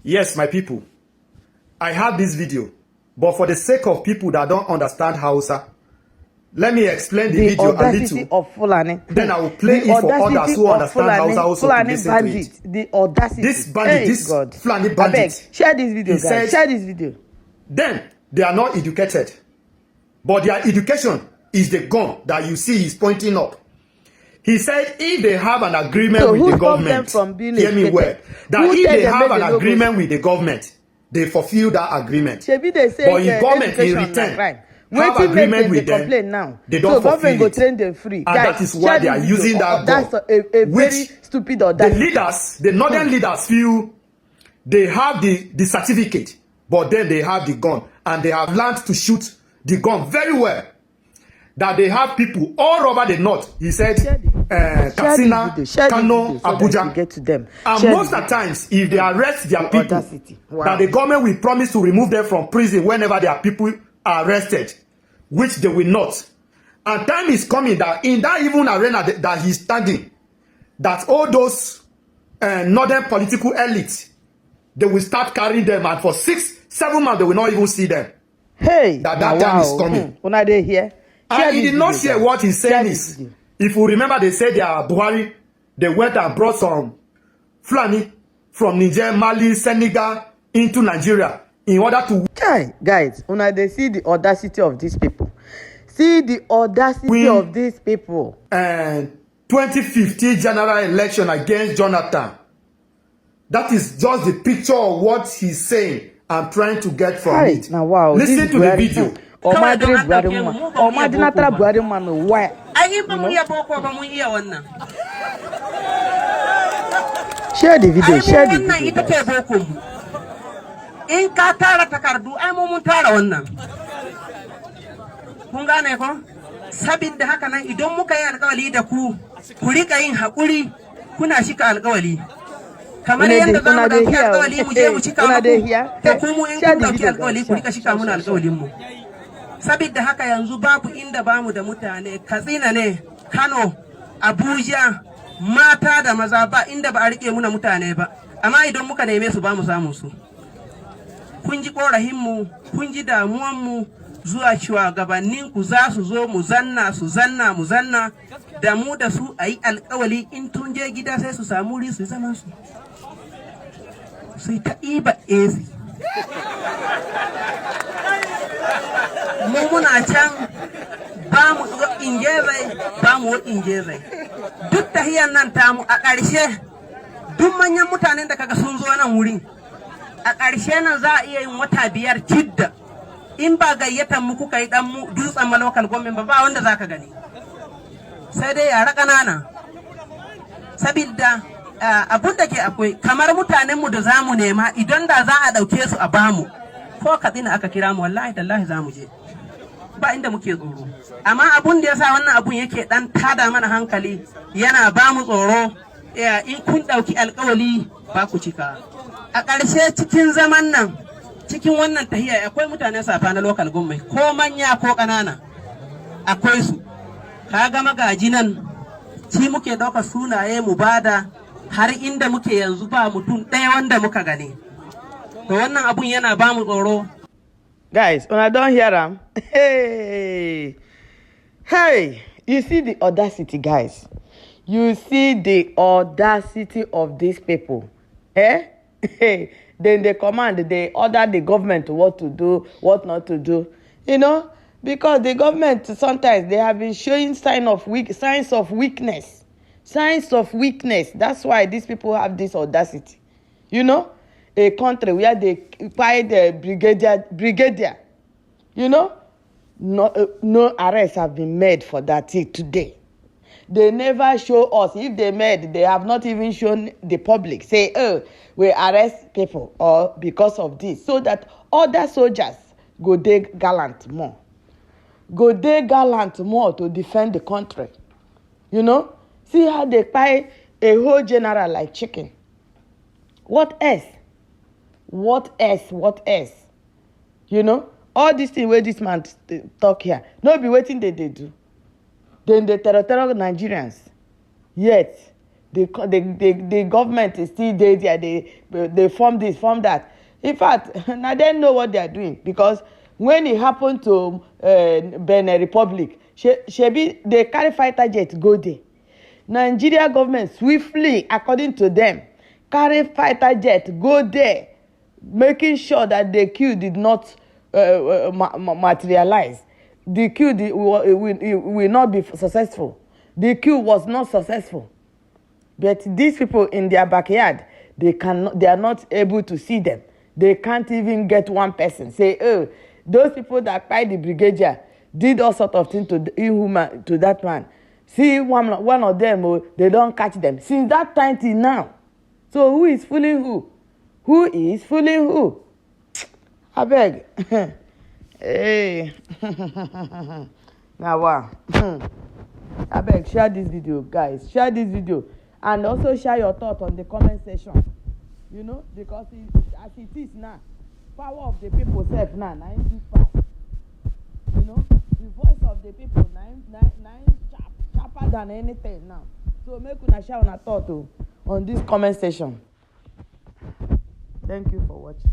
Yes, my people, I have this video, but for the sake of people that don't understand Hausa, let me explain the video a little. Of Foolani. Then I will play it for others who understand Foolani, Hausa also Foolani to listen Bandit, to it. the audacity. This bandit, this God. Foolani bandit. Abeg, share this video, guys. Said, share this video. Then they are not educated, but their education is the gun that you see is pointing up. He said if they have an agreement with the government, hear me well, that if they have an agreement with the government, they fulfill that agreement. Maybe they say but if government in return have agreement with them, now. They don't fulfill go it. train them free. And guys, that is why they are using that that's gun. a very stupid audacity. The leaders, the northern leaders feel they have the certificate, but then they have the gun, and they have learned to shoot the gun very well. That they have people all over the north. He said, Katsina, Kano, Abuja. Get to them. And most of the times, if they arrest their people, that the government will promise to remove them from prison whenever their people are arrested, which they will not. And time is coming that in that even arena that he's standing, that all those northern political elites, they will start carrying them, and for 6-7 months, they will not even see them. Hey, that time is coming. When are they here? And he did not share what he's saying is, if you remember, they said they are Buhari, they went and brought some Foolani from Niger, Mali, Senegal into Nigeria in order to... Guys, when they see the audacity of these people. See the audacity of these people. And 2015 general election against Jonathan. That is just the picture of what he's saying and trying to get from it. Now, wow, listen to the video. Share the video, share the video. In ka tara takardu ai mun tara wannan. Kun gane ko? Sabida haka nan idan muka yi alƙawari da ku, ku rika yin hakuri, kuna shika alƙawari. Kamar yadda za mu dauki alƙawari mu je mu cika muku, to ku mu in kun dauki alƙawari ku rika shika muna alƙawarin mu. Sabida haka yanzu babu inda bamu da mutane, Katsina ne, Kano, Abuja, mata da maza ba inda ba a rike muna mutane ba. Amma idan muka neme su ba mu samu su. Kun ji korahinmu, kun ji damuwanmu zuwa shugabanninku za su zo mu zanna mu zanna da mu da su a yi alƙawali in tun je gida sai su samu wuri su zama su. Su ta iba ezi. Mu muna can ba mu ingezai ba mu ingezai. Duk tahiyar nan tamu a ƙarshe duk manyan mutanen da kaga sun zo nan wurin. A ƙarshe nan za a iya yin wata 5 kidda in ba gayyatan mu kuka yi dan mu dutsen malokal gwamnati ba wanda zaka gani sai dai yara ƙanana sabida abun da ke akwai kamar mutanen mu da zamu nema idan da za a dauke su a bamu ko Katsina aka kira mu wallahi tallahi zamu je ba inda muke tsoro amma abun da yasa wannan abun yake dan tada mana hankali yana bamu tsoro in kun dauki alƙawali ba ku cika. A ƙarshe cikin zaman nan, cikin wannan tahiya akwai mutane safa na local government ko manya ko ƙanana akwai su. Ka ga magaji nan, ci muke ɗauka sunaye mu bada har inda muke yanzu ba mutum ɗaya wanda muka gani. To wannan abun yana ba mu tsoro. Guys, when I don't hear them, hey, you see the audacity, guys. You see the audacity of these people. Then they command, they order the government what to do, what not to do. You know, because the government sometimes they have been showing signs of weakness. Signs of weakness. That's why these people have this audacity. You know, a country where they fight the brigadier. You know, no arrests have been made for that till today. They never show us. If they made, they have not even shown the public. Say, oh, we arrest people or because of this. So that other soldiers go dey gallant more. Go dey gallant more to defend the country. You know? See how they buy a whole general like chicken. What else? What else? You know? All these things where this man talk here. No be waiting they do. Then they terror Nigerians. Yet, the government is still there. They form this, form that. In fact, now they know what they are doing, because when it happened to Benin Republic, shebi they carry fighter jet go there. Nigeria government swiftly, according to them, carry fighter jet go there, making sure that the coup did not materialize. The coup will not be successful. The coup was not successful. But these people in their backyard, they are not able to see them. They can't even get one person. Say, oh, those people that fight the brigadier did all sort of things to that man. See, one of them, oh, they don't catch them. Since that time till now. So who is fooling who? Who is fooling who? I beg. Hey. Now, wow. I beg, share this video, guys. Share this video. And also share your thoughts on the comment section. You know, because as it is now, power of the people self now, 90 power. You know, the voice of the people, sharper than anything now. So make una share una thought on this comment section. Thank you for watching.